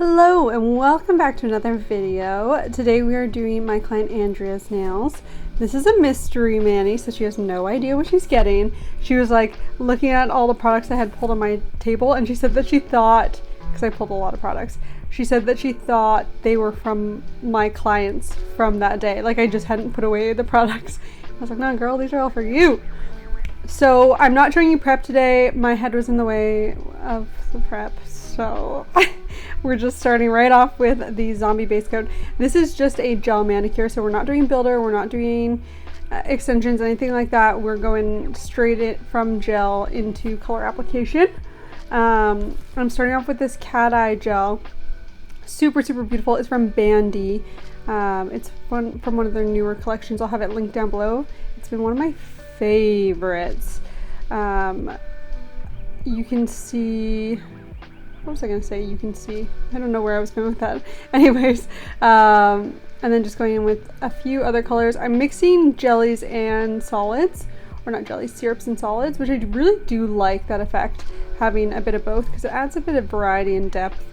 Hello and welcome back to another video. Today we are doing my client Andrea's nails. This is a mystery mani, so she has no idea what she's getting. She was like looking at all the products I had pulled on my table, and she said that she thought, because I pulled a lot of products, she said that she thought they were from my clients from that day. Like I just hadn't put away the products. I was like, no girl, these are all for you. So I'm not showing you prep today. My head was in the way of the prep, so we're just starting right off with the zombie base coat. This is just a gel manicure, so we're not doing builder, we're not doing extensions, anything like that. We're going straight from gel into color application. I'm starting off with this cat eye gel. Super beautiful. It's from Bandy. It's from one of their newer collections. I'll have it linked down below. It's been one of my favorites. You can see, what was I gonna say? You can see, I don't know where I was going with that. Anyways, and then just going in with a few other colors. I'm mixing jellies and solids, or not jellies, syrups and solids, which I really do like that effect, having a bit of both, because it adds a bit of variety and depth.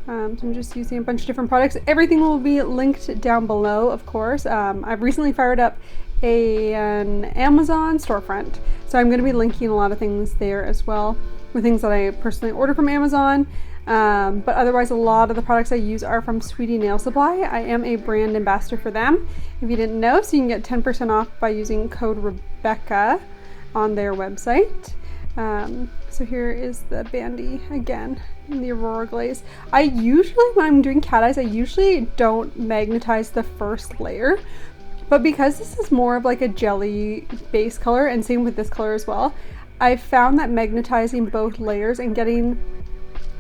So I'm just using a bunch of different products. Everything will be linked down below, of course. I've recently fired up an Amazon storefront, so I'm going to be linking a lot of things there as well, with things that I personally order from Amazon. But otherwise, a lot of the products I use are from Sweetie Nail Supply. I am a brand ambassador for them, if you didn't know, so you can get 10% off by using code Rebecca on their website. So here is the Bandy again in the Aurora Glaze. I usually, when I'm doing cat eyes, I usually don't magnetize the first layer, but because this is more of like a jelly base color, and same with this color as well, I found that magnetizing both layers and getting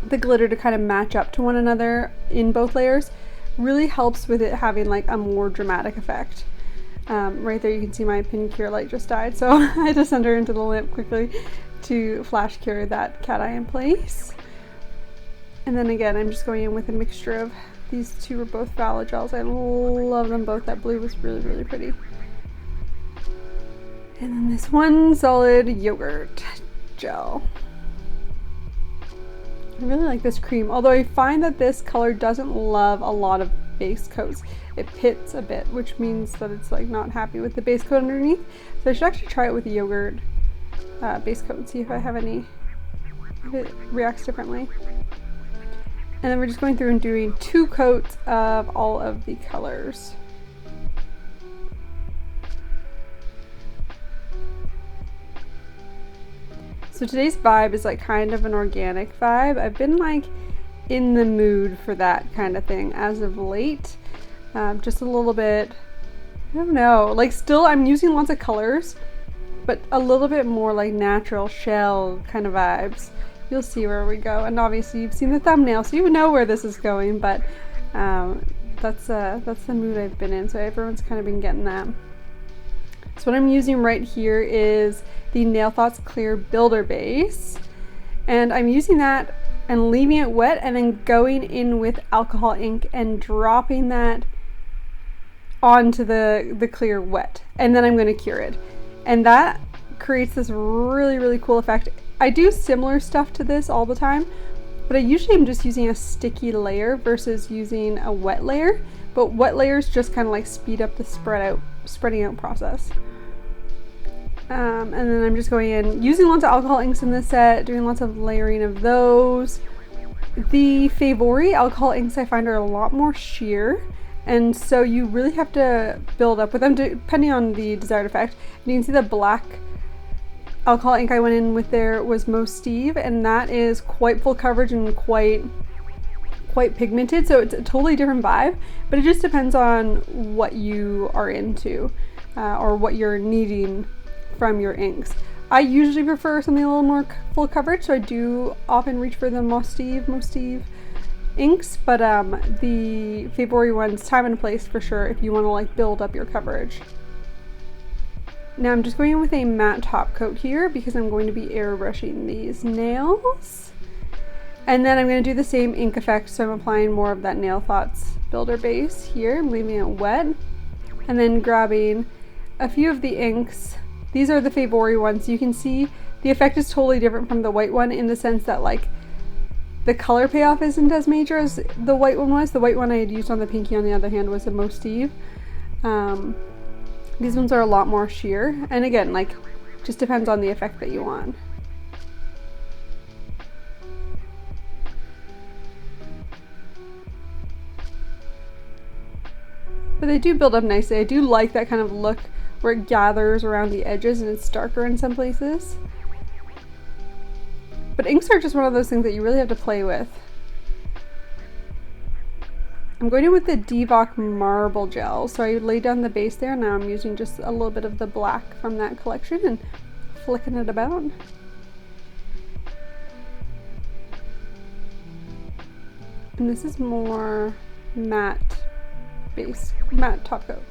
the glitter to kind of match up to one another in both layers really helps with it having like a more dramatic effect. Right there you can see my pin cure light just died, so I had to send her into the lamp quickly to flash cure that cat eye in place. And then again, I'm just going in with a mixture of, these two are both Violet gels. I love them both. That blue was really pretty. And then this one solid yogurt gel. I really like this cream, although I find that this color doesn't love a lot of base coats. It pits a bit, which means that it's like not happy with the base coat underneath. So I should actually try it with the yogurt base coat and see if I have any, if it reacts differently. And then we're just going through and doing 2 coats of all of the colors. So today's vibe is like kind of an organic vibe. I've been like in the mood for that kind of thing as of late. Just a little bit, I don't know, like still I'm using lots of colors, but a little bit more like natural shell kind of vibes. You'll see where we go, and obviously you've seen the thumbnail, so you know where this is going, but that's the mood I've been in, so everyone's kind of been getting that. So what I'm using right here is the Nail Thoughts Clear Builder Base, and I'm using that and leaving it wet and then going in with alcohol ink and dropping that onto the clear wet, and then I'm going to cure it, and that creates this really cool effect. I do similar stuff to this all the time, but I usually am just using a sticky layer versus using a wet layer, but wet layers just kind of like speed up the spreading out process. And then I'm just going in, using lots of alcohol inks in this set, doing lots of layering of those. The Favori alcohol inks I find are a lot more sheer, and so you really have to build up with them depending on the desired effect. And you can see the black alcohol ink I went in with there was Most Steve, and that is quite full coverage and quite pigmented, so it's a totally different vibe, but it just depends on what you are into or what you're needing from your inks. I usually prefer something a little more full coverage, so I do often reach for the Most Steve inks, but the Favori ones, time and place for sure if you want to like build up your coverage. Now I'm just going in with a matte top coat here because I'm going to be airbrushing these nails. And then I'm going to do the same ink effect, so I'm applying more of that Nail Thoughts Builder Base here. I'm leaving it wet. And then grabbing a few of the inks. These are the Favori ones. You can see the effect is totally different from the white one in the sense that like the color payoff isn't as major as the white one was. The white one I had used on the pinky, on the other hand, was a Motive. These ones are a lot more sheer, and again, like, just depends on the effect that you want. But they do build up nicely. I do like that kind of look where it gathers around the edges and it's darker in some places. But inks are just one of those things that you really have to play with. I'm going in with the Divock Marble Gel. So I laid down the base there. Now I'm using just a little bit of the black from that collection and flicking it about. And this is more matte base, matte top coat.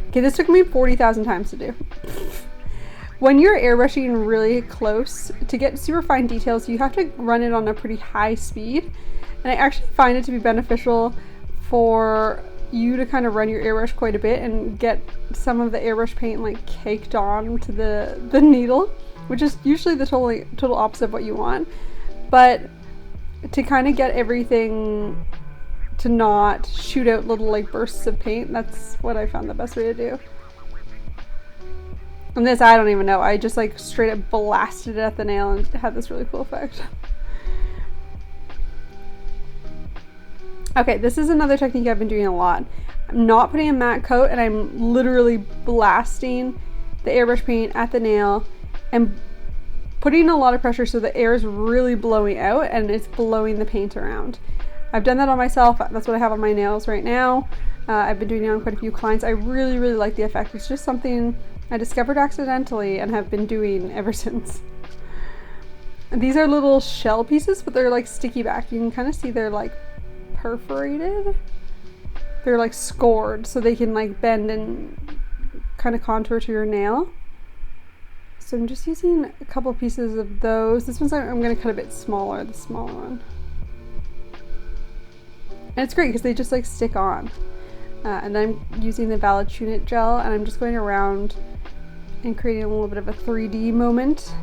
Okay, this took me 40,000 times to do. When you're airbrushing really close, to get super fine details, you have to run it on a pretty high speed. And I actually find it to be beneficial for you to kind of run your airbrush quite a bit and get some of the airbrush paint like caked on to the needle, which is usually the total opposite of what you want. But to kind of get everything to not shoot out little like bursts of paint, that's what I found the best way to do. And this, I don't even know, I just like straight up blasted it at the nail and it had this really cool effect. Okay, this is another technique I've been doing a lot. I'm not putting a matte coat and I'm literally blasting the airbrush paint at the nail and putting a lot of pressure so the air is really blowing out and it's blowing the paint around. I've done that on myself. That's what I have on my nails right now. I've been doing it on quite a few clients. I really, really like the effect. It's just something I discovered accidentally and have been doing ever since. And these are little shell pieces, but they're like sticky back. You can kind of see they're like perforated. They're like scored so they can like bend and kind of contour to your nail. So I'm just using a couple pieces of those. This one's I'm going to cut a bit smaller, the smaller one. And it's great because they just like stick on. And then I'm using the Valitunit gel and I'm just going around and creating a little bit of a 3D moment.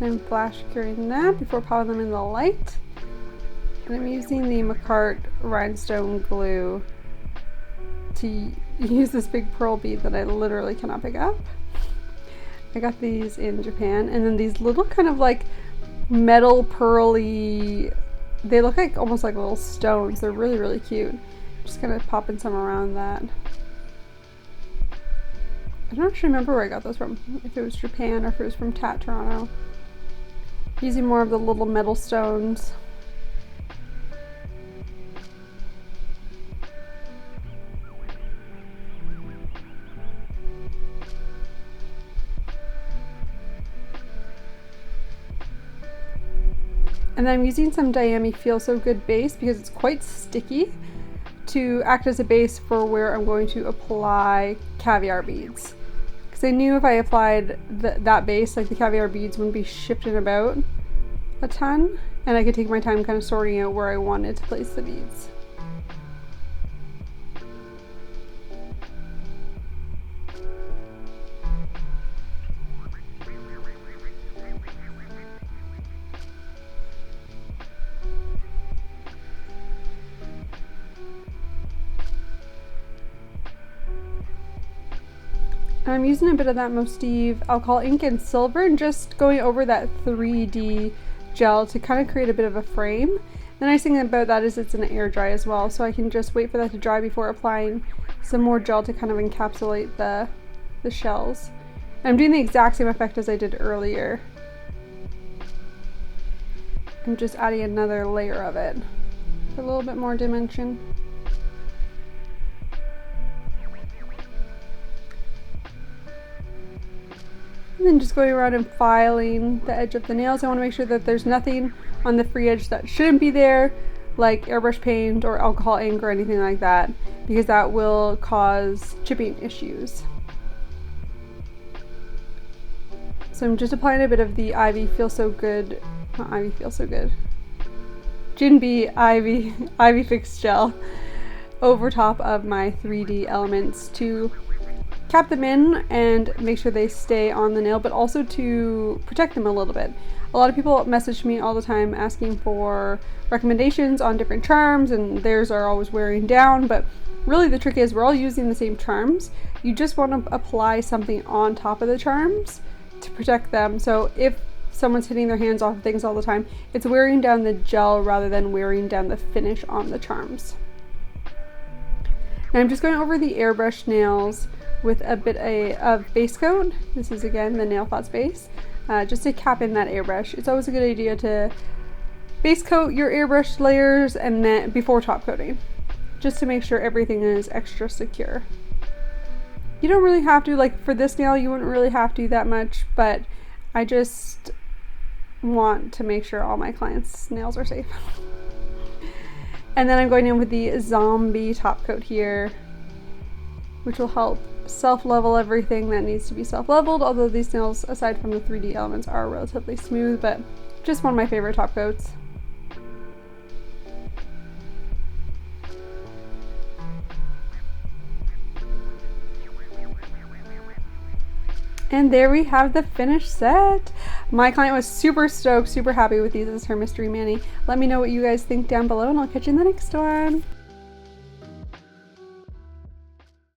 And I'm flash curing that before popping them in the light. And I'm using the Macart rhinestone glue to use this big pearl bead that I literally cannot pick up. I got these in Japan, and then these little kind of like metal pearly, they look like almost like little stones. They're really, really cute. Just gonna pop in some around that. I don't actually remember where I got those from, if it was Japan or if it was from Tat Toronto. Using more of the little metal stones. And then I'm using some Diami Feel So Good base because it's quite sticky to act as a base for where I'm going to apply caviar beads. Because I knew if I applied that base, like the caviar beads wouldn't be shifting about a ton, and I could take my time kind of sorting out where I wanted to place the beads. I'm using a bit of that Motive alcohol ink and silver and just going over that 3D gel to kind of create a bit of a frame. The nice thing about that is it's an air dry as well, so I can just wait for that to dry before applying some more gel to kind of encapsulate the shells. And I'm doing the exact same effect as I did earlier. I'm just adding another layer of it for a little bit more dimension. And then just going around and filing the edge of the nails. I want to make sure that there's nothing on the free edge that shouldn't be there, like airbrush paint or alcohol ink or anything like that, because that will cause chipping issues. So I'm just applying a bit of the Ivy Feel So Good, not Ivy Feel So Good, Jinbei Ivy Fix Gel over top of my 3D elements to cap them in and make sure they stay on the nail, but also to protect them a little bit. A lot of people message me all the time asking for recommendations on different charms, and theirs are always wearing down, but really the trick is we're all using the same charms. You just want to apply something on top of the charms to protect them. So if someone's hitting their hands off of things all the time, it's wearing down the gel rather than wearing down the finish on the charms. Now I'm just going over the airbrush nails with a bit of base coat. This is again the Nail Thoughts base, just to cap in that airbrush. It's always a good idea to base coat your airbrush layers and then before top coating, just to make sure everything is extra secure. You don't really have to, like for this nail, you wouldn't really have to that much, but I just want to make sure all my clients' nails are safe. And then I'm going in with the zombie top coat here, which will help self-level everything that needs to be self-leveled, although these nails, aside from the 3D elements, are relatively smooth, but just one of my favorite top coats. And there we have the finished set. My client was super stoked, super happy with these as her mystery mani. Let me know what you guys think down below, and I'll catch you in the next one.